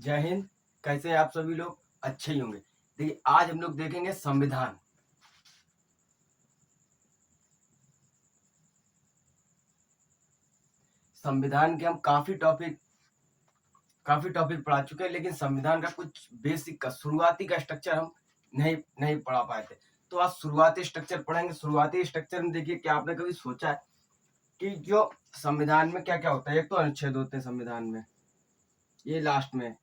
जय हिंद। कैसे हैं आप सभी लोग? अच्छे ही होंगे। देखिए, आज हम लोग देखेंगे संविधान। संविधान के हम काफी टॉपिक पढ़ा चुके हैं, लेकिन संविधान का कुछ बेसिक का शुरुआती का स्ट्रक्चर हम नहीं पढ़ा पाए थे। तो आज शुरुआती स्ट्रक्चर पढ़ेंगे। शुरुआती स्ट्रक्चर में देखिए, क्या आपने कभी सोचा है कि जो संविधान में क्या क्या होता है? एक तो अनुच्छेद होते हैं संविधान में, ये लास्ट में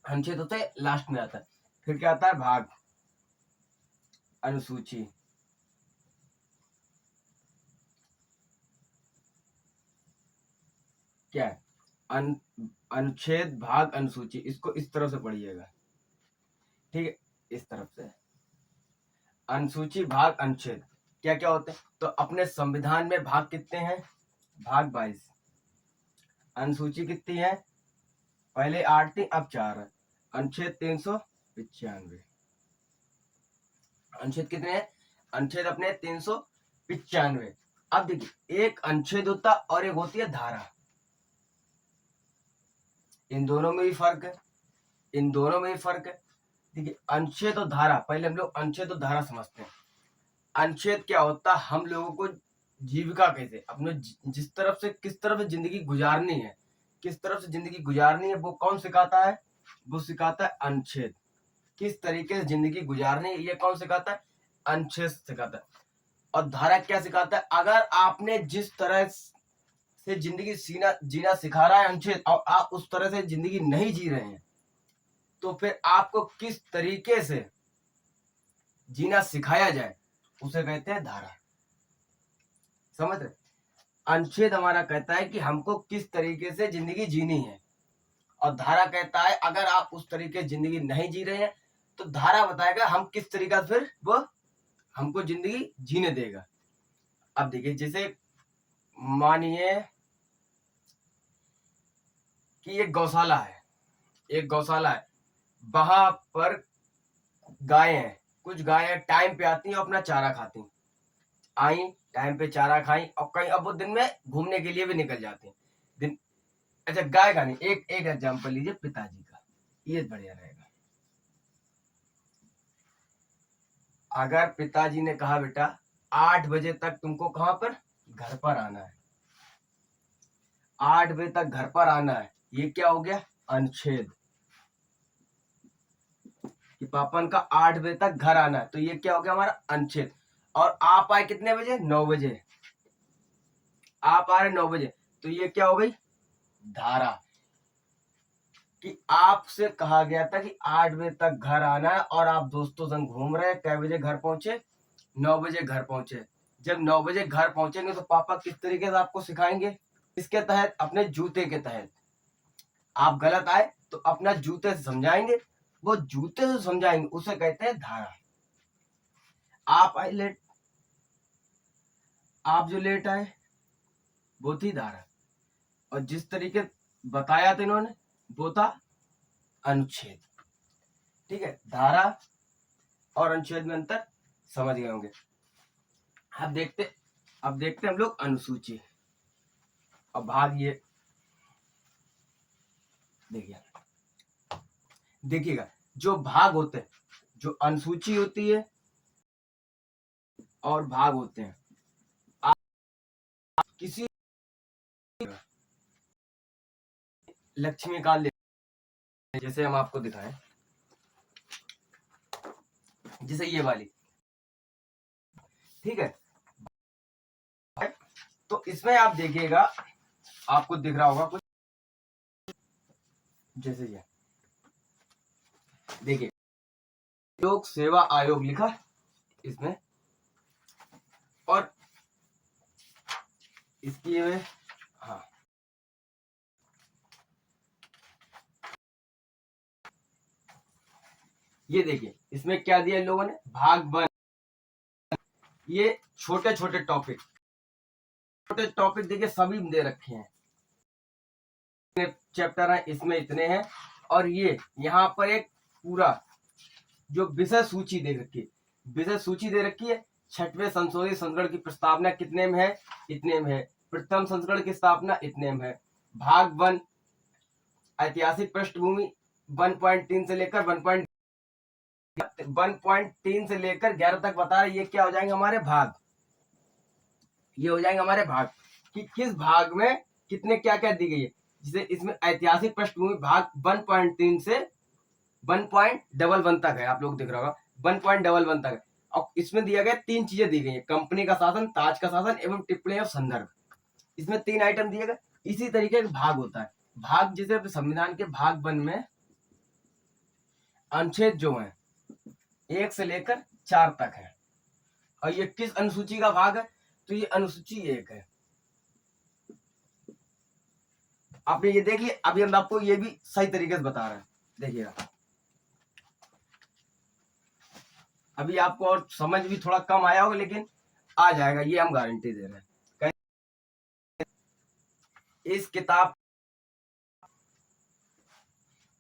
अनुच्छेद होते हैं, लास्ट में आता है। फिर क्या आता है? भाग, अनुसूची, क्या है? अनुच्छेद, भाग, अनुसूची। इसको इस तरह से पढ़िएगा, ठीक है? इस तरफ से अनुसूची, भाग, अनुच्छेद क्या क्या होते हैं? तो अपने संविधान में भाग कितने हैं? भाग 22। अनुसूची कितनी है? पहले 8 थी, अब 4 है। अनुच्छेद 395। अनुच्छेद कितने हैं? अनुच्छेद अपने 395। अब देखिए, एक अनुच्छेद होता और एक होती है धारा। इन दोनों में भी फर्क है, इन दोनों में भी फर्क है। देखिए, अनुच्छेद और धारा, पहले हम लोग अनुच्छेद और धारा समझते हैं। अनुच्छेद क्या होता है? हम लोगों को जीविका कैसे, अपने जिस तरफ से किस तरफ से जिंदगी गुजारनी है, किस तरफ से जिंदगी गुजारनी है, वो कौन सिखाता है? वो सिखाता है अनुच्छेद। किस तरीके से जिंदगी गुजारनी है, ये कौन सिखाता है? अनुच्छेद सिखाता है। और धारा क्या सिखाता है? अगर आपने जिस तरह से जिंदगी जीना सिखा रहा है अनुच्छेद, और आप उस तरह से जिंदगी नहीं जी रहे हैं, तो फिर आपको किस तरीके से जीना सिखाया जाए, उसे कहते हैं धारा। समझ रहे? अनुच्छेद हमारा कहता है कि हमको किस तरीके से जिंदगी जीनी है, और धारा कहता है अगर आप उस तरीके से जिंदगी नहीं जी रहे हैं, तो धारा बताएगा हम किस तरीका से फिर वो हमको जिंदगी जीने देगा। अब देखिए, जैसे मानिए कि एक गौशाला है, एक गौशाला है, वहां पर गायें हैं। कुछ गायें टाइम पे आती हैं और अपना चारा खाती, आई टाइम पे चारा खाई, और कहीं अब वो दिन में घूमने के लिए भी निकल जाते हैं। दिन अच्छा, गाय का नहीं, एक एक एग्जाम्पल लीजिए पिताजी का, ये बढ़िया रहेगा। अगर पिताजी ने कहा बेटा 8 बजे तक तुमको कहां पर? घर पर आना है। 8 बजे तक घर पर आना है, ये क्या हो गया? अनुच्छेद। कि पापन का 8 बजे तक घर आना है, तो ये क्या हो गया? हमारा अनुच्छेद। और आप आए कितने बजे? 9 बजे। आप आ रहे 9 बजे, तो ये क्या हो गई? धारा। कि आपसे कहा गया था कि 8 बजे तक घर आना है, और आप दोस्तों संग घूम रहे हैं। कै बजे घर पहुंचे? 9 बजे घर पहुंचे। जब 9 बजे घर पहुंचेंगे तो पापा किस तरीके से आपको सिखाएंगे? इसके तहत, अपने जूते के तहत। आप गलत आए तो अपना जूते से समझाएंगे, वो जूते से समझाएंगे, उसे कहते हैं धारा। आप आए लेट, आप जो लेट आए वो थी धारा, और जिस तरीके बताया था इन्होंने वो था अनुच्छेद। ठीक है? धारा और अनुच्छेद में अंतर समझ गए होंगे। अब देखते हम लोग अनुसूची। अब भाग, ये देखिएगा, जो भाग होते हैं, जो अनुसूची होती है और भाग होते हैं। आप किसी लक्ष्मीकांत, जैसे हम आपको दिखाएं, जैसे ये वाली, ठीक है? तो इसमें आप देखिएगा, आपको दिख रहा होगा कुछ, जैसे ये देखिए, लोक सेवा आयोग लिखा इसमें, और इसकी हाँ, ये देखिए इसमें क्या दिया इन लोगों ने? भाग 1। ये छोटे छोटे टॉपिक देखिए सभी दे रखे हैं। चैप्टर है, इसमें इतने हैं। और ये यहाँ पर एक पूरा जो विषय सूची दे रखी है, विषय सूची दे रखी है। 6वें संशोधित संस्करण की प्रस्तावना कितने में है? इतने में है। प्रथम संस्करण की स्थापना इतने में है। भाग 1 ऐतिहासिक पृष्ठभूमि 1.3 से लेकर 1.3 से लेकर 11 तक बता रहे, ये क्या हो जाएंगे हमारे भाग, ये हो जाएंगे हमारे भाग कि किस भाग में कितने क्या क्या दी गई है। जिसे इसमें ऐतिहासिक पृष्ठभूमि भाग 1.3 से 1.11 तक है, आप लोग देख रहे होगा 1.11 तक है। और इसमें दिया गया 3 चीजें दी गई है, कंपनी का शासन, ताज का शासन एवं टिप्पणी और संदर्भ। इसमें 3 आइटम दिए गए। इसी तरीके का भाग होता है, भाग जैसे संविधान के भाग 1 में अनुच्छेद जो है 1 से लेकर 4 तक है। और ये किस अनुसूची का भाग है, तो ये अनुसूची 1 है। आपने ये देखिए, अभी हम आपको ये भी सही तरीके से बता रहे हैं, देखिएगा अभी आपको और समझ भी थोड़ा कम आया होगा, लेकिन आ जाएगा, ये हम गारंटी दे रहे हैं। इस किताब,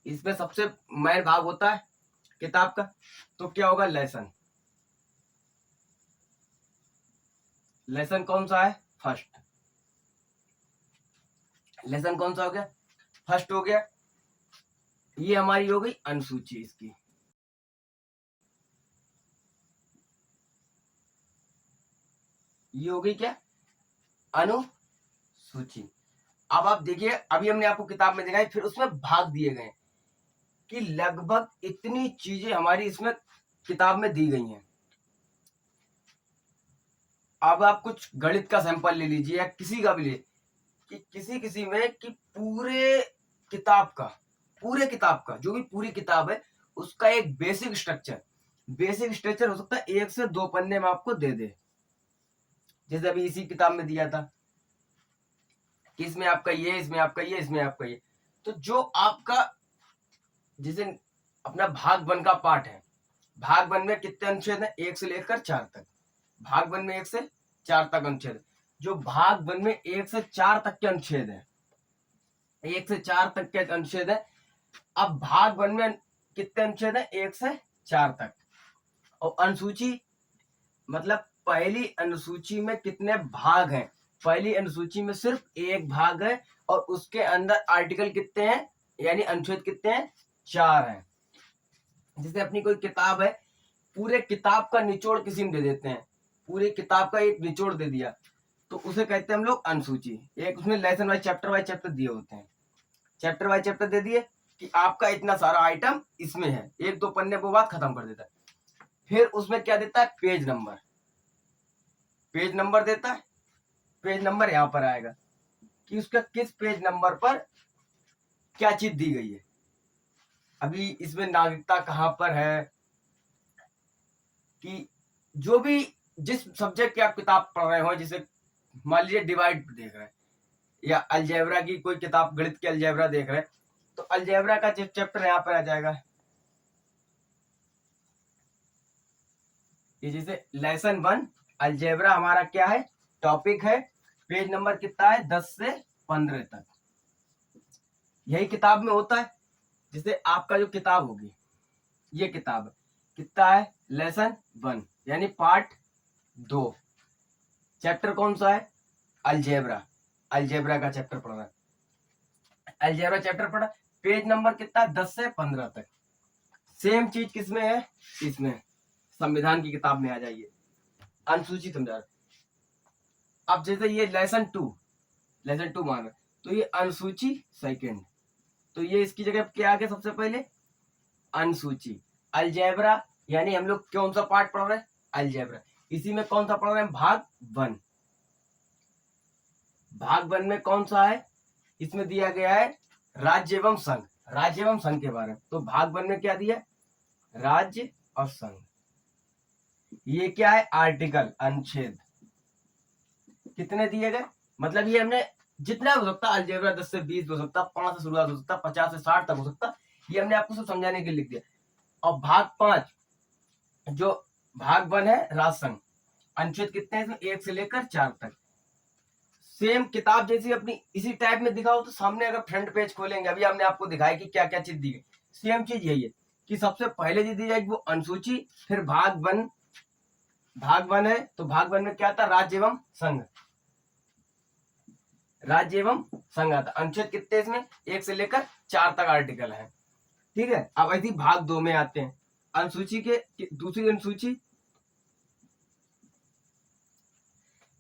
इसमें सबसे मेन भाग होता है किताब का, तो क्या होगा, लेसन। लेसन कौन सा है, फर्स्ट। लेसन कौन सा हो गया, फर्स्ट हो गया। ये हमारी हो गई अनुसूची इसकी। ये हो गई क्या, अनुसूची। अब आप देखिए, अभी हमने आपको किताब में दिखाई, फिर उसमें भाग दिए गए कि लगभग इतनी चीजें हमारी इसमें किताब में दी गई हैं। अब आप कुछ गणित का सैंपल ले लीजिए या किसी का भी ले, कि किसी में कि पूरे किताब का जो भी पूरी किताब है उसका एक बेसिक स्ट्रक्चर हो सकता है 1 से 2 पन्ने में आपको दे दे। जैसे अभी इसी किताब में दिया था कि इसमें आपका ये, इसमें आपका ये, इसमें आपका ये। तो जो आपका जैसे अपना भाग 1 का पार्ट है, भाग 1 में कितने अनुच्छेद हैं, 1 से लेकर 4 तक। भाग 1 में 1 से 4 तक अनुच्छेद है। जो भाग 1 में 1 से 4 तक के अनुच्छेद है, 1 से 4 तक के अनुच्छेद है। अब भाग 1 में कितने अनुच्छेद है, 1 से 4 तक। और अनुसूची मतलब पहली अनुसूची में कितने भाग हैं, पहली अनुसूची में सिर्फ एक भाग है और उसके अंदर आर्टिकल कितने हैं, यानी अनुच्छेद कितने हैं, 4 हैं। जैसे अपनी कोई किताब है, पूरे किताब का निचोड़ किसी में दे देते हैं, पूरी किताब का एक निचोड़ दे दिया, तो उसे कहते हैं हम लोग अनुसूची। एक उसमें लेसन वाइज चैप्टर दिए होते हैं, चैप्टर वाइज चैप्टर दे दिए कि आपका इतना सारा आइटम इसमें है, 1-2 पन्ने को बाद खत्म कर देता है। फिर उसमें क्या देता है, पेज नंबर देता है। पेज नंबर यहां पर आएगा कि उसका किस पेज नंबर पर क्या चीज दी गई है। अभी इसमें नागरिकता कहां पर है, कि जो भी जिस सब्जेक्ट की आप किताब पढ़ रहे हो, जैसे मान लीजिए डिवाइड देख रहे हैं या अलजेब्रा की कोई किताब, गणित की अलजेब्रा देख रहे हैं, तो अलजेब्रा का चैप्टर यहाँ पर आ जाएगा। ये जैसे लेसन 1 अलजेब्रा हमारा क्या है, टॉपिक है, पेज नंबर कितना है, 10 से 15 तक। यही किताब में होता है। जैसे आपका जो किताब होगी, ये किताब कितना है, लेसन 1 यानी पार्ट 2। चैप्टर कौन सा है, अलजेब्रा का चैप्टर पढ़ना है, अलजेब्रा चैप्टर पढ़ा। पेज नंबर कितना है, 10 से 15 तक। सेम चीज किसमें है, इसमें संविधान की किताब में आ जाइए, अनुसूची समझा। अब जैसे ये लेसन 2 मान, तो ये अनुसूची सेकंड, तो ये इसकी जगह क्या आ गया, सबसे पहले अनुसूची। अलजेब्रा यानी हम लोग कौन सा पार्ट पढ़ रहे हैं, अलजेब्रा। इसी में कौन सा पढ़ रहे हैं, भाग 1। भाग 1 में कौन सा है, इसमें दिया गया है राज्य एवं संघ के बारे में। तो भाग 1 में क्या दिया, राज्य और संघ। ये क्या है, आर्टिकल, अनुच्छेद कितने दिए गए, मतलब ये हमने जितना हो सकता, अलजेब्रा 10 से 20 हो सकता, 5 से शुरुआत हो सकता, 50 से 60 तक हो सकता, ये हमने आपको सब समझाने के लिए लिख दिया। और भाग 5 जो भाग 1 है, राजसंघ, अनुच्छेद कितने हैं इसमें, 1 से लेकर 4 तक। सेम किताब जैसी अपनी इसी टाइप में दिखाओ, तो सामने अगर फ्रंट पेज खोलेंगे, अभी हमने आपको दिखाया कि क्या क्या चीज दी गई, सेम चीज यही है कि सबसे पहले जो दी जाएगी वो अनुसूची, फिर भाग 1 है, तो भाग 1 में क्या था, राज्य एवं संघ। राज्य एवं संघ आता है। अनुच्छेद कितने इसमें, 1 से लेकर 4 तक आर्टिकल है। ठीक है, अब ऐसी भाग 2 में आते हैं। अनुसूची के दूसरी अनुसूची,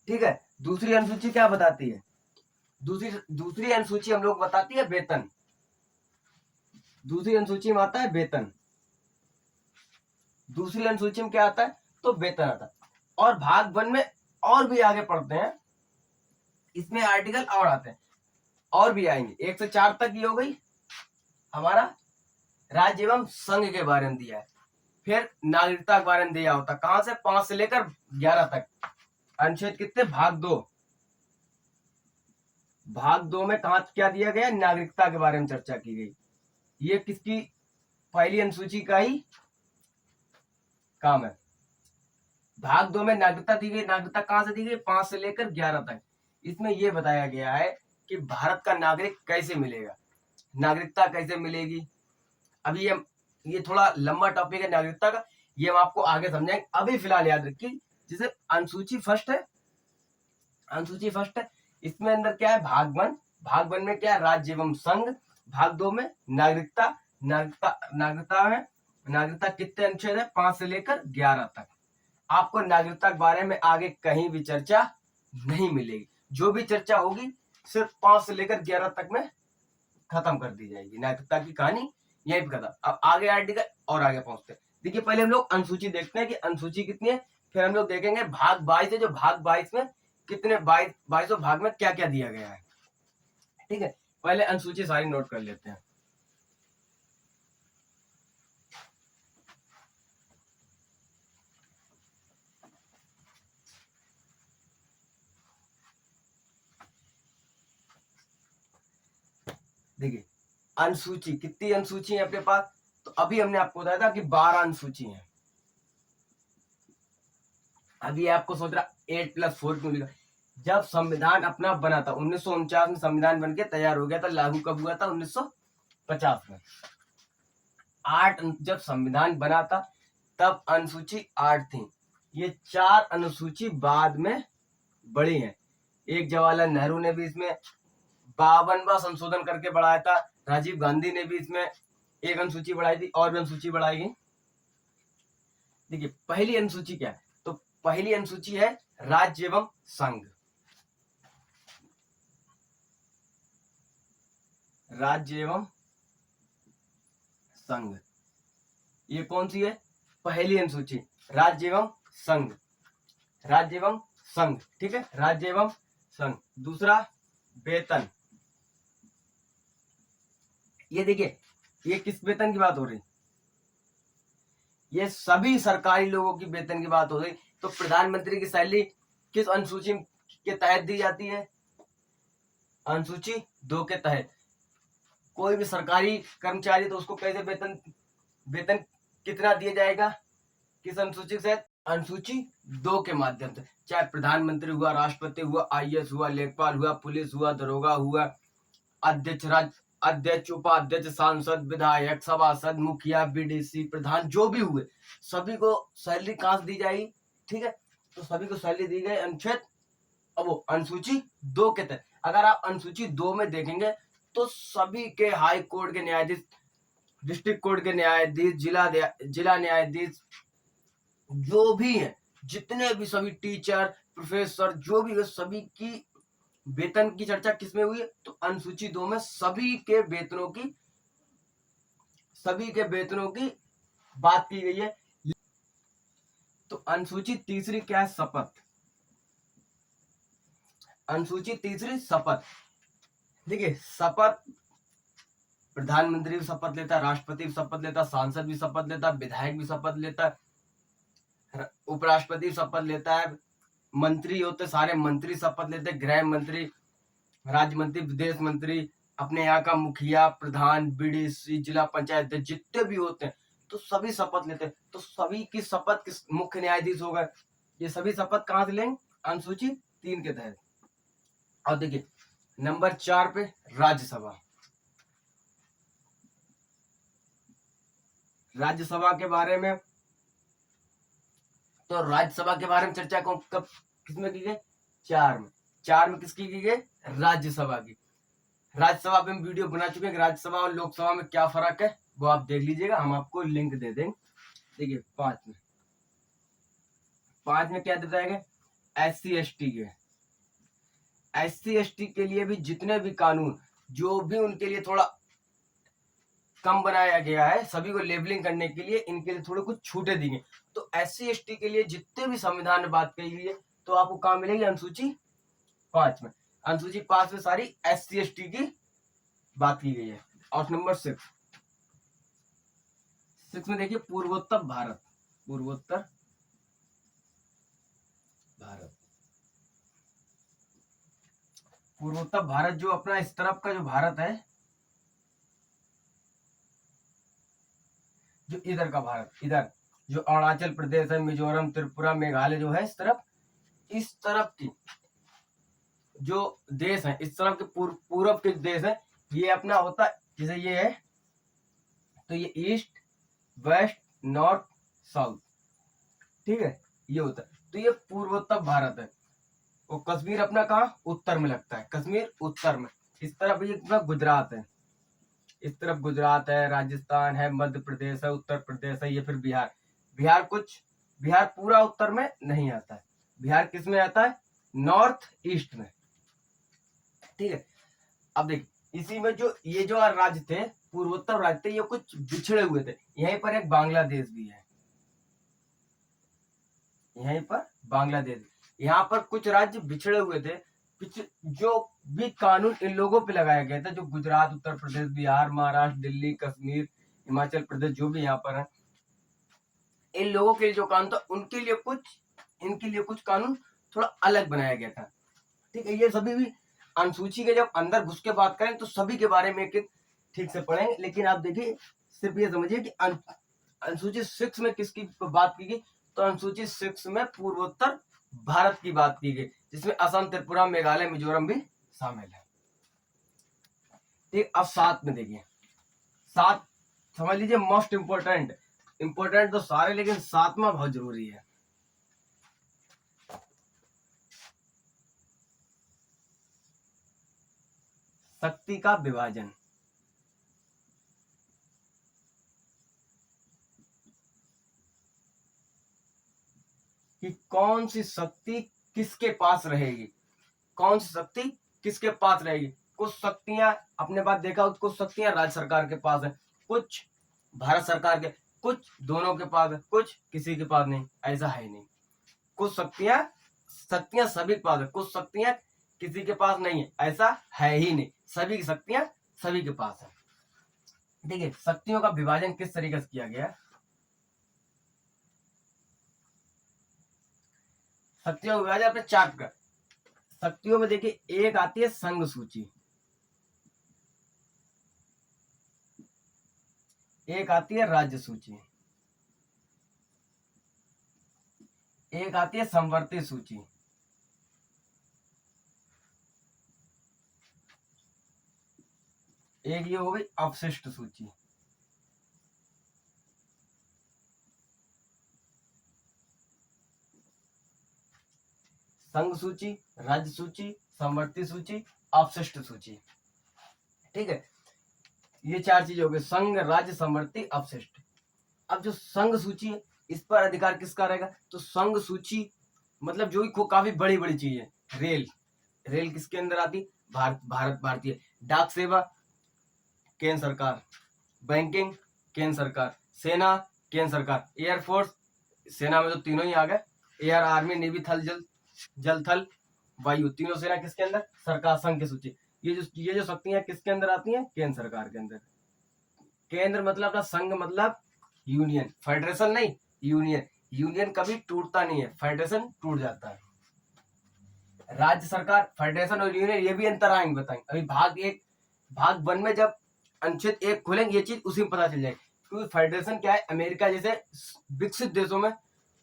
ठीक है, दूसरी अनुसूची क्या बताती है, दूसरी अनुसूची हम लोग बताती है वेतन। दूसरी अनुसूची में आता है वेतन। दूसरी अनुसूची में क्या आता है, तो वेतन आता है। और भाग 1 में और भी आगे पढ़ते हैं, इसमें आर्टिकल और आते हैं, और भी आएंगे। 1 से 4 तक ये हो गई हमारा राज्य एवं संघ के बारे में दिया है। फिर नागरिकता के बारे में दिया होता, कहां से, 5 से लेकर 11 तक। अनुच्छेद कितने, भाग 2। भाग 2 में कहा क्या दिया गया, नागरिकता के बारे में चर्चा की गई। ये किसकी, पहली अनुसूची का ही काम है। भाग 2 में नागरिकता दी गई। नागरिकता कहां से दी गई, 5 से लेकर 11 तक। इसमें यह बताया गया है कि भारत का नागरिक कैसे मिलेगा, नागरिकता कैसे मिलेगी। अभी ये थोड़ा लंबा टॉपिक है नागरिकता का, ये हम आपको आगे समझाएंगे। अभी फिलहाल याद रखिए, जैसे अनुसूची फर्स्ट है, अनुसूची फर्स्ट है, इसमें अंदर क्या है, भाग 1। भाग 1 में क्या है, राज्य एवं संघ। भाग 2 में नागरिकता। नागरिकता है, नागरिकता कितने अनुच्छेद है, 5 से लेकर 11 तक। आपको नागरिकता के बारे में आगे कहीं भी चर्चा नहीं मिलेगी। जो भी चर्चा होगी सिर्फ 5 से लेकर 11 तक में खत्म कर दी जाएगी। नागरिकता की कहानी यहीं पे खत्म। अब आगे आर्टिकल और आगे पहुंचते हैं। देखिए, पहले हम लोग अनुसूची देखते हैं कि अनुसूची कितनी है, फिर हम लोग देखेंगे भाग 22 है, जो भाग 22 में कितने, 22 भाग में क्या क्या दिया गया है। ठीक है, पहले अनुसूची सारी नोट कर लेते हैं। देखिए, अनुसूची कितनी अनुसूची है अपने पास, तो अभी हमने आपको बताया था कि 12 अनुसूची है। अभी आपको सोच रहा 8+4 क्यों लिखा, जब संविधान अपना बना था 1949 में, संविधान बनके तैयार हो गया था, लागू कब हुआ था, 1950 में। 8 जब संविधान बना था तब अनुसूची 8 थी। ये 4 अनुसूची बाद में बढ़ी हैं। एक जवाहरलाल नेहरू ने भी इसमें 52वां संशोधन करके बढ़ाया था। राजीव गांधी ने भी इसमें एक अनुसूची बढ़ाई थी, और भी अनुसूची बढ़ाई गई। देखिए, पहली अनुसूची क्या है, तो पहली अनुसूची है राज्य एवं संघ। राज्य एवं संघ, ये कौन सी है, पहली अनुसूची, राज्य एवं संघ। राज्य एवं संघ, ठीक है, राज्य एवं संघ। दूसरा, वेतन। ये देखिए, ये किस वेतन की बात हो रही, ये सभी सरकारी लोगों की वेतन की बात हो रही। तो प्रधानमंत्री की सैलरी किस अनुसूची के तहत दी जाती है, अनुसूची 2 के तहत। कोई भी सरकारी कर्मचारी, तो उसको कैसे वेतन, वेतन कितना दिया जाएगा, किस अनुसूची के तहत, अनुसूची 2 के माध्यम से। चाहे प्रधानमंत्री हुआ, राष्ट्रपति हुआ, IAS हुआ, लेखपाल हुआ, पुलिस हुआ, दरोगा हुआ, अध्यक्ष, अध्यक्ष, उपाध्यक्ष, सांसद, विधायक, सभासद, मुखिया, BDC, प्रधान, जो भी हुए, सभी को सैलरी कहां से दी जाएगी। ठीक है, तो सभी को सैलरी दी गई अनुच्छेद, अब वो अनुसूची 2 के तहत। अगर आप अनुसूची 2 में देखेंगे तो सभी के हाई कोर्ट के न्यायाधीश, डिस्ट्रिक्ट कोर्ट के न्यायाधीश, जिला न्यायाधीश, जो भी है, जितने भी सभी टीचर, प्रोफेसर, जो भी है, सभी की वेतन की चर्चा किसमें हुई है, तो अनुसूची 2 में सभी के वेतनों की बात की गई है। तो अनुसूची तीसरी क्या है, शपथ। अनुसूची तीसरी, शपथ। देखिए, शपथ प्रधानमंत्री भी शपथ लेता, राष्ट्रपति भी शपथ लेता, सांसद भी शपथ लेता, विधायक भी शपथ लेता, उपराष्ट्रपति शपथ लेता है, मंत्री होते सारे मंत्री शपथ लेते, गृह मंत्री, राज्य मंत्री, विदेश मंत्री, अपने यहाँ का मुखिया, प्रधान, BDC, जिला पंचायत, जितने भी होते हैं, तो सभी शपथ लेते हैं। तो सभी की शपथ किस, मुख्य न्यायाधीश होगा, ये सभी शपथ कहां से लेंगे, अनुसूची 3 के तहत। और देखिए, नंबर 4 पे राज्यसभा। राज्यसभा के बारे में, तो राज्यसभा के बारे में चर्चा कब किसमें की गई, 4 में। 4 में किसकी की गई? राज्यसभा की। राज्यसभा पे हम वीडियो बना चुके हैं कि राज्यसभा और लोकसभा में क्या फर्क है, वो आप देख लीजिएगा, हम आपको लिंक दे देंगे। देखिए 5 में क्या बताएगा? SC ST के, SC ST के लिए भी जितने भी कानून जो भी उनके लिए थोड़ा कम बनाया गया है, सभी को लेबलिंग करने के लिए इनके लिए थोड़े कुछ छूटे दी गई। तो SC ST के लिए जितने भी संविधान में बात कही गई है, तो आपको कहाँ मिलेगी? अनुसूची 5 में। अनुसूची 5 में सारी SC ST की बात की गई है। और नंबर 6 में देखिए पूर्वोत्तर भारत, पूर्वोत्तर भारत, पूर्वोत्तर भारत जो अपना इस तरफ का जो भारत है, जो इधर का भारत, इधर जो अरुणाचल प्रदेश है, मिजोरम, त्रिपुरा, मेघालय जो है इस तरफ की जो देश है, इस तरफ के पूर्व के देश है, ये अपना होता है, जैसे ये है तो ये ईस्ट, वेस्ट, नॉर्थ, साउथ, ठीक है, ये होता है। तो ये पूर्वोत्तर भारत है। और कश्मीर अपना कहाँ? उत्तर में लगता है, कश्मीर उत्तर में। इस तरफ ये गुजरात है, इस तरफ गुजरात है, राजस्थान है, मध्य प्रदेश है, उत्तर प्रदेश है, ये फिर बिहार। बिहार पूरा उत्तर में नहीं आता है, बिहार किस में आता है? नॉर्थ ईस्ट में, ठीक है। अब देख, इसी में जो ये जो राज्य थे, पूर्वोत्तर राज्य थे, ये कुछ बिछड़े हुए थे। यहीं पर एक बांग्लादेश भी है, यहीं पर बांग्लादेश, यहाँ पर कुछ राज्य बिछड़े हुए थे। जो भी कानून इन लोगों पे लगाया गया था, जो गुजरात, उत्तर प्रदेश, बिहार, महाराष्ट्र, दिल्ली, कश्मीर, हिमाचल प्रदेश, जो भी यहाँ पर है, इन लोगों के लिए जो कानून था, उनके लिए कुछ, इनके लिए कुछ कानून थोड़ा अलग बनाया गया था, ठीक है। ये सभी भी अनुसूची के जब अंदर घुस के बात करें तो सभी के बारे में एक ठीक से पढ़ेंगे, लेकिन आप देखिए सिर्फ ये समझिए कि अनुसूची 6 में किसकी बात की गई? तो अनुसूची 6 में पूर्वोत्तर भारत की बात की गई, जिसमें असम, त्रिपुरा, मेघालय, मिजोरम भी शामिल है, ठीक। अब 7 में देखिए, 7 समझ लीजिए मोस्ट इंपोर्टेंट तो सारे, लेकिन 7वां बहुत जरूरी है। शक्ति का विभाजन। कि कौन सी शक्ति किसके पास रहेगी, कौन सी शक्ति किसके पास रहेगी। कुछ शक्तियां, अपने पास देखा, कुछ शक्तियां राज्य सरकार के पास है, कुछ भारत सरकार के, कुछ दोनों के पास है, कुछ किसी के पास नहीं, ऐसा है नहीं। कुछ शक्तियां सभी के पास है, कुछ शक्तियां किसी के पास नहीं है, ऐसा है ही नहीं। सभी की शक्तियां सभी के पास है, ठीक है। शक्तियों का विभाजन किस तरीके से किया गया? शक्तियों का विभाजन अपने चार्ट का, शक्तियों में देखिए, एक आती है संघ सूची, एक आती है राज्य सूची, एक आती है समवर्ती सूची, एक ये हो गई अवशिष्ट सूची। संघ सूची, राज्य सूची, समवर्ती सूची, अवशिष्ट सूची, ठीक है। ये 4 चीजें हो गई, संघ, राज्य, समवर्ती, अवशिष्ट। अब जो संघ सूची है, इस पर अधिकार किसका रहेगा? तो संघ सूची मतलब जो काफी बड़ी बड़ी चीज है। रेल किसके अंदर आती? भारतीय। डाक सेवा केंद्र सरकार, बैंकिंग केंद्र सरकार, सेना केंद्र सरकार, एयरफोर्स, सेना में तो तीनों ही आ गए, एयर, आर्मी, नेवी, जल थल वायु, तीनों सेना किसके अंदर? सरकार, संघ की सूची। ये जो शक्तियां किसके अंदर आती हैं? केंद्र सरकार के अंदर। केंद्र मतलब अपना, संघ मतलब यूनियन, फेडरेशन नहीं, यूनियन। यूनियन कभी टूटता नहीं है, फेडरेशन टूट जाता है। राज्य सरकार, फेडरेशन और यूनियन, ये भी अंतर आएंगे, बताएंगे अभी। भाग 1 में जब अनुच्छेद 1 खोलेंगे, ये चीज उसी में पता चल जाएगी। क्योंकि फेडरेशन क्या है, अमेरिका जैसे विकसित देशों में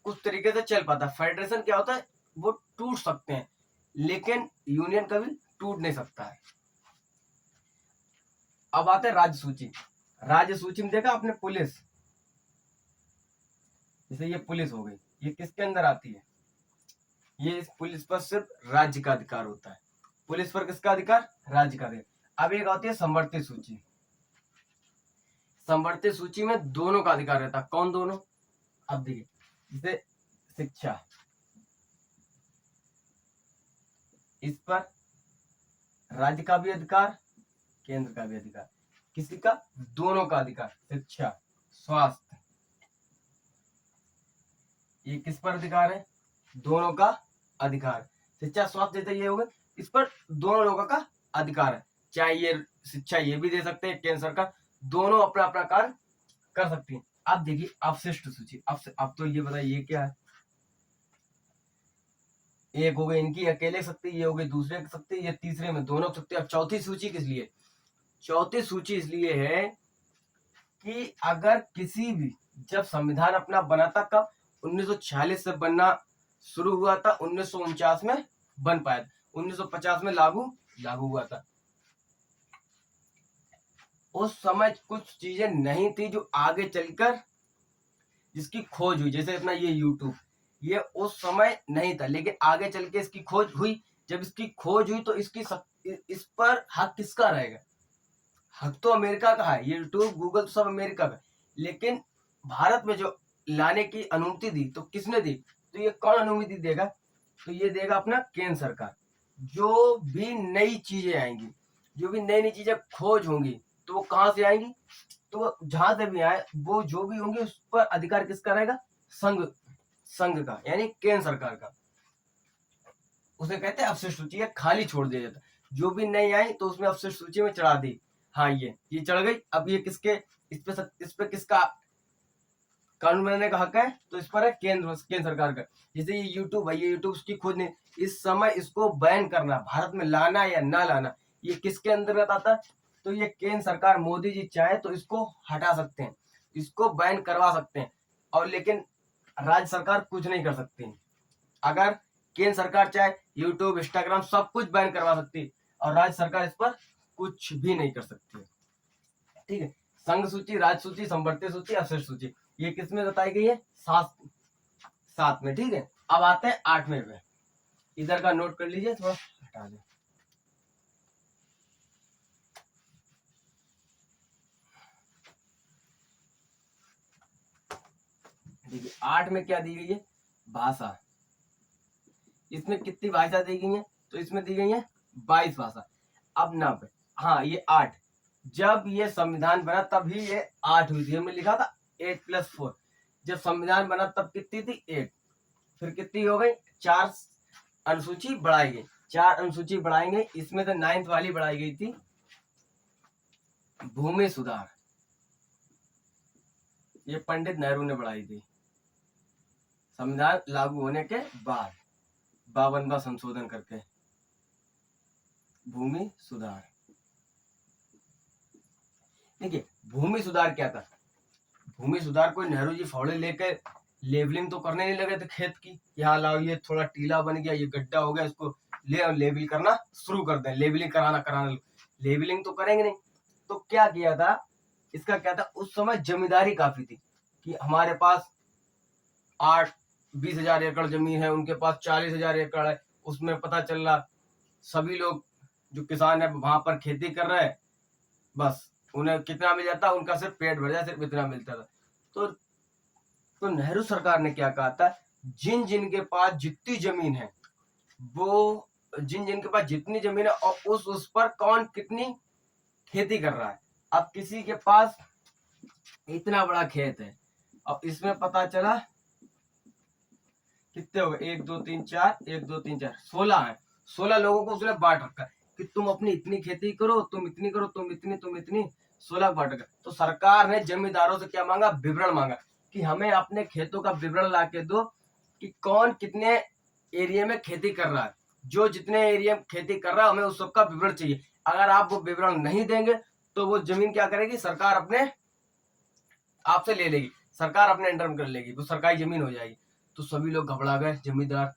कुछ तरीके से चल पाता है। फेडरेशन क्या होता है, वो टूट सकते हैं, लेकिन यूनियन कभी टूट नहीं सकता है। अब आते हैं राज्य सूची। राज्य सूची में देखा आपने पुलिस, जैसे ये पुलिस हो गई, ये किसके अंदर आती है? ये इस पुलिस पर सिर्फ राज्य का अधिकार होता है। पुलिस पर किसका अधिकार? राज्य का अधिकार। अब एक आती है संवर्ती सूची। संवर्ती सूची में दोनों का अधिकार रहता है। कौन दोनों? अब देखिए, जैसे शिक्षा, इस पर राज्य का भी अधिकार, केंद्र का भी अधिकार। किसी का? दोनों का अधिकार। शिक्षा, स्वास्थ्य, ये किस पर अधिकार है? दोनों का अधिकार। शिक्षा, स्वास्थ्य जैसे ये हो गए, इस पर दोनों लोगों का अधिकार है। चाहे ये शिक्षा ये भी दे सकते हैं केंद्र सरकार, दोनों अपना अपना कार्य कर सकती है। अब देखिए अवशिष्ट सूची। अब तो ये बताइए ये क्या है? एक हो गई इनकी अकेले शक्ति, ये हो गई दूसरे की शक्ति, ये तीसरे में दोनों शक्ति। अब चौथी सूची किस लिए? चौथी सूची इसलिए है कि अगर किसी भी, जब संविधान अपना बना था कब? 1946 से बनना शुरू हुआ था, 1949 में बन पाया था, 1950 में लागू हुआ था। उस समय कुछ चीजें नहीं थी जो आगे चलकर जिसकी खोज हुई, जैसे अपना ये यूट्यूब, ये उस समय नहीं था, लेकिन आगे चल के इसकी खोज हुई। जब इसकी खोज हुई तो इस पर हक किसका रहेगा? हक तो अमेरिका का है, यूट्यूब, गूगल तो सब अमेरिका का, लेकिन भारत में जो लाने की अनुमति दी तो किसने दी? तो ये कौन अनुमति देगा? तो ये देगा अपना केंद्र सरकार। जो भी नई चीजें आएंगी, जो भी नई नई चीजें खोज होंगी, तो वो कहाँ से आएंगी? तो जहां से भी आए, वो जो भी होंगे उस पर अधिकार किसका रहेगा? संघ का, यानी केंद्र सरकार का। उसे कहते हैं अवशिष्ट सूची, खाली छोड़ दिया जाता। जो भी नहीं आई तो उसमें अवशिष्ट सूची में चढ़ा दी। हाँ, ये चढ़ गई। अब ये किसके, इस पे किसका कानून बनाने का हक है? तो इस पर है केंद्र सरकार का। जैसे ये यूट्यूब है, ये यूट्यूब की खोज ने, इस समय इसको बैन करना, भारत में लाना या ना लाना, ये किसके अंतर्गत आता है? तो ये केंद्र सरकार, मोदी जी चाहे तो इसको हटा सकते हैं, इसको बैन करवा सकते हैं, और लेकिन राज्य सरकार कुछ नहीं कर सकती। अगर केंद्र सरकार चाहे यूट्यूब, इंस्टाग्राम सब कुछ बैन करवा सकती है, और राज्य सरकार इस पर कुछ भी नहीं कर सकती है। ठीक है, संघ सूची, राज्य सूची, संवर्ती सूची, अवशिष्ट सूची, ये किस में बताई गई है? सात में। ठीक है, अब आते हैं 8वें पे। इधर का नोट कर लीजिए, थोड़ा हटा दें। देखिए 8 में क्या दी गई है? भाषा। इसमें कितनी भाषा दी गई है? तो इसमें दी गई है 22 भाषा। अब ना पे, हाँ ये 8, जब ये संविधान बना तभी ये 8 हुई थी, हमने लिखा था 8+4। जब संविधान बना तब कितनी थी? 8। फिर कितनी हो गई? 4 अनुसूची बढ़ाई गई, 4 अनुसूची बढ़ाई गई। इसमें तो 9th वाली बढ़ाई गई थी, भूमि सुधार। ये पंडित नेहरू ने बढ़ाई थी संविधान लागू होने के बाद, 52वां संशोधन करके, भूमि सुधार। देखिए भूमि सुधार क्या था? भूमि सुधार कोई नेहरू जी फावड़े लेकर लेबलिंग तो करने नहीं लगे थे खेत की, यहाँ लाओ ये थोड़ा टीला बन गया, ये गड्ढा हो गया, इसको ले लेबल करना शुरू कर दें, लेबलिंग कराना। लेबलिंग तो करेंगे नहीं। तो क्या किया था? इसका क्या था? उस समय जमींदारी काफी थी कि हमारे पास 20,000 एकड़ जमीन है, उनके पास 40,000 एकड़ है। उसमें पता चल रहा सभी लोग जो किसान है वहां पर खेती कर रहे हैं, बस उन्हें कितना मिल जाता, उनका सिर्फ पेट भर जाए, सिर्फ इतना मिलता था। तो नेहरू सरकार ने क्या कहा था? जिन जिन के पास जितनी जमीन है, वो जिन जिन के पास जितनी जमीन है, और उस पर कौन कितनी खेती कर रहा है। अब किसी के पास इतना बड़ा खेत है, अब इसमें पता चला कितने हो गए? 1 2 3 4, 1 2 3 4, 16 है। 16 लोगों को उसने बांट रखा है कि तुम अपनी इतनी खेती करो, तुम इतनी करो, तुम इतनी, 16 बांट रखा। तो सरकार ने जमींदारों से क्या मांगा? विवरण मांगा कि हमें अपने खेतों का विवरण ला के दो कि कौन कितने एरिया में खेती कर रहा है। जो जितने एरिया में खेती कर रहा है, हमें उस सबका विवरण चाहिए। अगर आप वो विवरण नहीं देंगे तो वो जमीन क्या करेगी? सरकार अपने आपसे ले लेगी, सरकार अपने अंडर में कर लेगी, वो सरकारी जमीन हो जाएगी। तो सभी लोग घबरा गए, जमींदार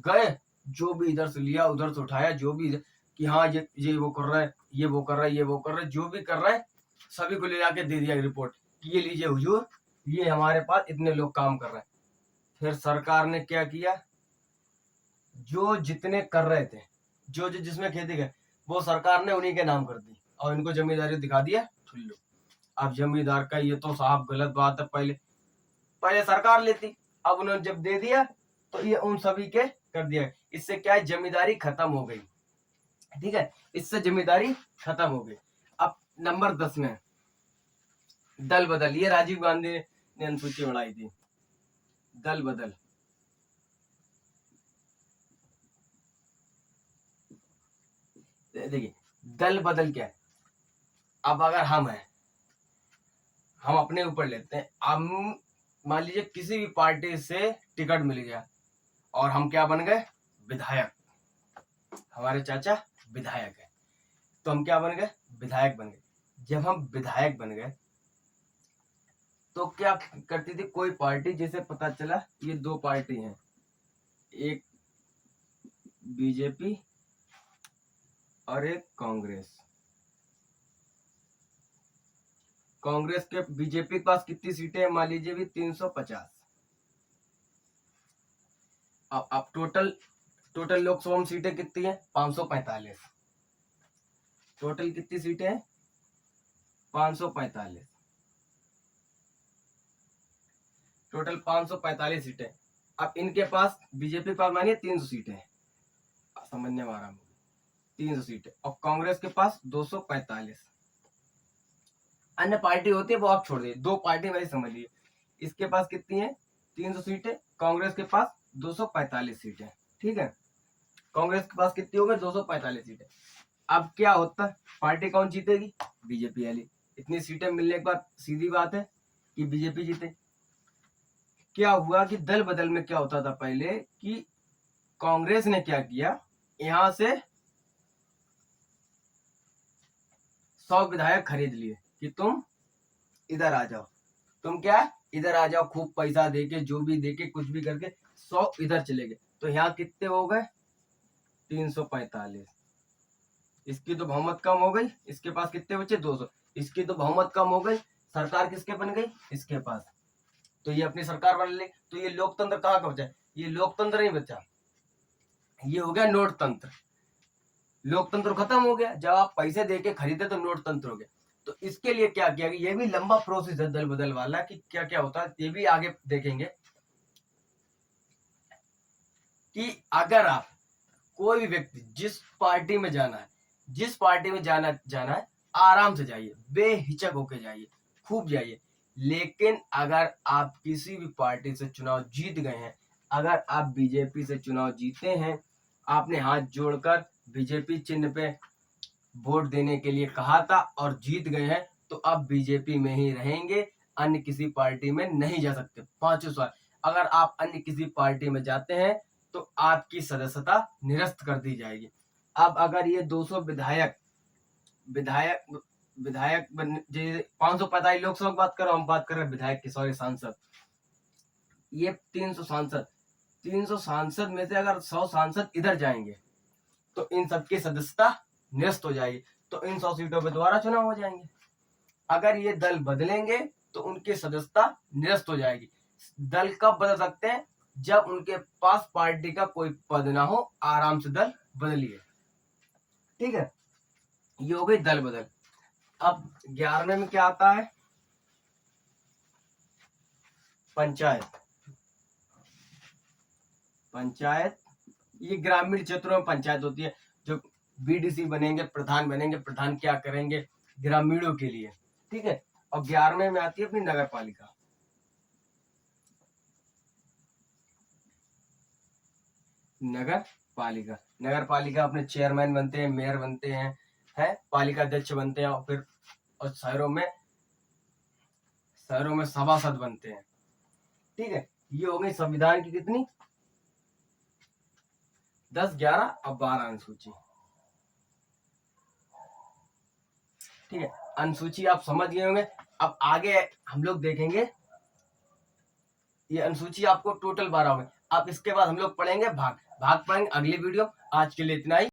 गए, जो भी इधर से लिया उधर से उठाया, जो भी कि हाँ ये वो कर रहा है, ये वो कर रहा है, ये वो कर रहा है, जो भी कर रहा है सभी को ले जाके दे दिया रिपोर्ट कि ये लीजिए हुजूर, ये हमारे पास इतने लोग काम कर रहे हैं। फिर सरकार ने क्या किया? जो जितने कर रहे थे, जो जो जिसमें खेती है, वो सरकार ने उन्हीं के नाम कर दी और इनको जमींदारी दिखा दिया ठुल्लू। अब जमींदार का ये तो साहब गलत बात है। पहले पहले सरकार लेती, अब उन्होंने जब दे दिया तो ये उन सभी के कर दिया। इससे क्या है, जमींदारी खत्म हो गई। ठीक है, इससे जमींदारी खत्म हो गई। अब नंबर 10 में दल बदल, ये राजीव गांधी ने अनुसूची बढ़ाई थी। दल बदल, देखिए दल बदल क्या है। अब अगर हम हैं, हम अपने ऊपर लेते हैं, हम मान लीजिए किसी भी पार्टी से टिकट मिल गया और हम क्या बन गए, विधायक। हमारे चाचा विधायक है, तो हम क्या बन गए, विधायक बन गए। जब हम विधायक बन गए तो क्या करती थी कोई पार्टी, जैसे पता चला ये दो पार्टी हैं, एक बीजेपी और एक कांग्रेस। कांग्रेस के, बीजेपी के पास कितनी सीटें हैं, मान लीजिए भी 350। अब टोटल लोकसभा में सीटें कितनी है, 545। टोटल कितनी सीटें हैं, 545। टोटल 545 सीटें। अब इनके पास, बीजेपी के पास मानिए 300 सीटें हैं, समझने में आ रहा है, 300 सीटें, और कांग्रेस के पास 245। अन्य पार्टी होती है वो आप छोड़ दिए, दो पार्टी वैसे समझ लिए। इसके पास कितनी है, 300 सीटें, कांग्रेस के पास 245 सीटें। ठीक है, कांग्रेस के पास कितनी हो गई, 245 सीटें। अब क्या होता है, पार्टी कौन जीतेगी, बीजेपी वाली। इतनी सीटें मिलने के बाद सीधी बात है कि बीजेपी जीते। क्या हुआ कि दल बदल में क्या होता था पहले, कि कांग्रेस ने क्या किया, यहां से 100 विधायक खरीद लिए कि तुम इधर आ जाओ, तुम क्या इधर आ जाओ, खूब पैसा देके, जो भी देके, कुछ भी करके 100 इधर चले गए। तो यहाँ कितने हो गए, 345। इसकी तो बहुमत कम हो गई, इसके पास कितने बचे, 200। इसकी तो बहुमत कम हो गई, सरकार किसके बन गई, इसके पास। तो ये अपनी सरकार बन ली। तो ये लोकतंत्र कहाँ का बचा, ये लोकतंत्र नहीं बचा, ये हो गया नोट तंत्र। लोकतंत्र खत्म हो गया, जब आप पैसे देके खरीदे तो नोट तंत्र हो गया। तो इसके लिए क्या किया, ये भी लंबा प्रोसेस है दल बदल वाला, कि क्या क्या होता है, ये भी आगे देखेंगे। कि अगर आप, कोई भी व्यक्ति जिस पार्टी में जाना है, जिस पार्टी में जाना है, आराम से जाइए, बेहिचक होके जाइए, खूब जाइए। लेकिन अगर आप किसी भी पार्टी से चुनाव जीत गए हैं, अगर आप बीजेपी से चुनाव जीते हैं, आपने हाथ जोड़कर बीजेपी चिन्ह पे वोट देने के लिए कहा था और जीत गए हैं, तो अब बीजेपी में ही रहेंगे, अन्य किसी पार्टी में नहीं जा सकते 5 साल। अगर आप अन्य किसी पार्टी में जाते हैं तो आपकी सदस्यता निरस्त कर दी जाएगी। अब अगर ये 200 विधायक विधायक विधायक 545 लोकसभा की बात कर रहा हूं, हम बात कर रहे हैं विधायक की, सॉरी सांसद। ये 300 सांसद, 300 सांसद में से अगर 100 सांसद इधर जाएंगे तो इन सबकी सदस्यता निरस्त हो जाएगी, तो इन 100 सीटों पे दोबारा चुनाव हो जाएंगे। अगर ये दल बदलेंगे तो उनकी सदस्यता निरस्त हो जाएगी। दल कब बदल सकते हैं, जब उनके पास पार्टी का कोई पद ना हो, आराम से दल बदलिए। ठीक है, ये हो गई दल बदल। अब 11वें में क्या आता है, पंचायत। पंचायत, ये ग्रामीण क्षेत्रों में पंचायत होती है, जो बीडीसी बनेंगे, प्रधान बनेंगे। प्रधान क्या करेंगे, ग्रामीणों के लिए। ठीक है, और 11वें में आती है अपनी नगर पालिका। नगर पालिका, नगर पालिका अपने चेयरमैन बनते हैं, मेयर बनते हैं, पालिका अध्यक्ष बनते हैं, और फिर और शहरों में सभासद बनते हैं। ठीक है, ये हो गई संविधान की कितनी, 10, 11 और 12 अनुसूची। ठीक है, अनुसूची आप समझ गए होंगे। अब आगे हम लोग देखेंगे, ये अनुसूची आपको टोटल 12 होंगे। अब इसके बाद हम लोग पढ़ेंगे भाग पढ़ेंगे अगली वीडियो। आज के लिए इतना ही।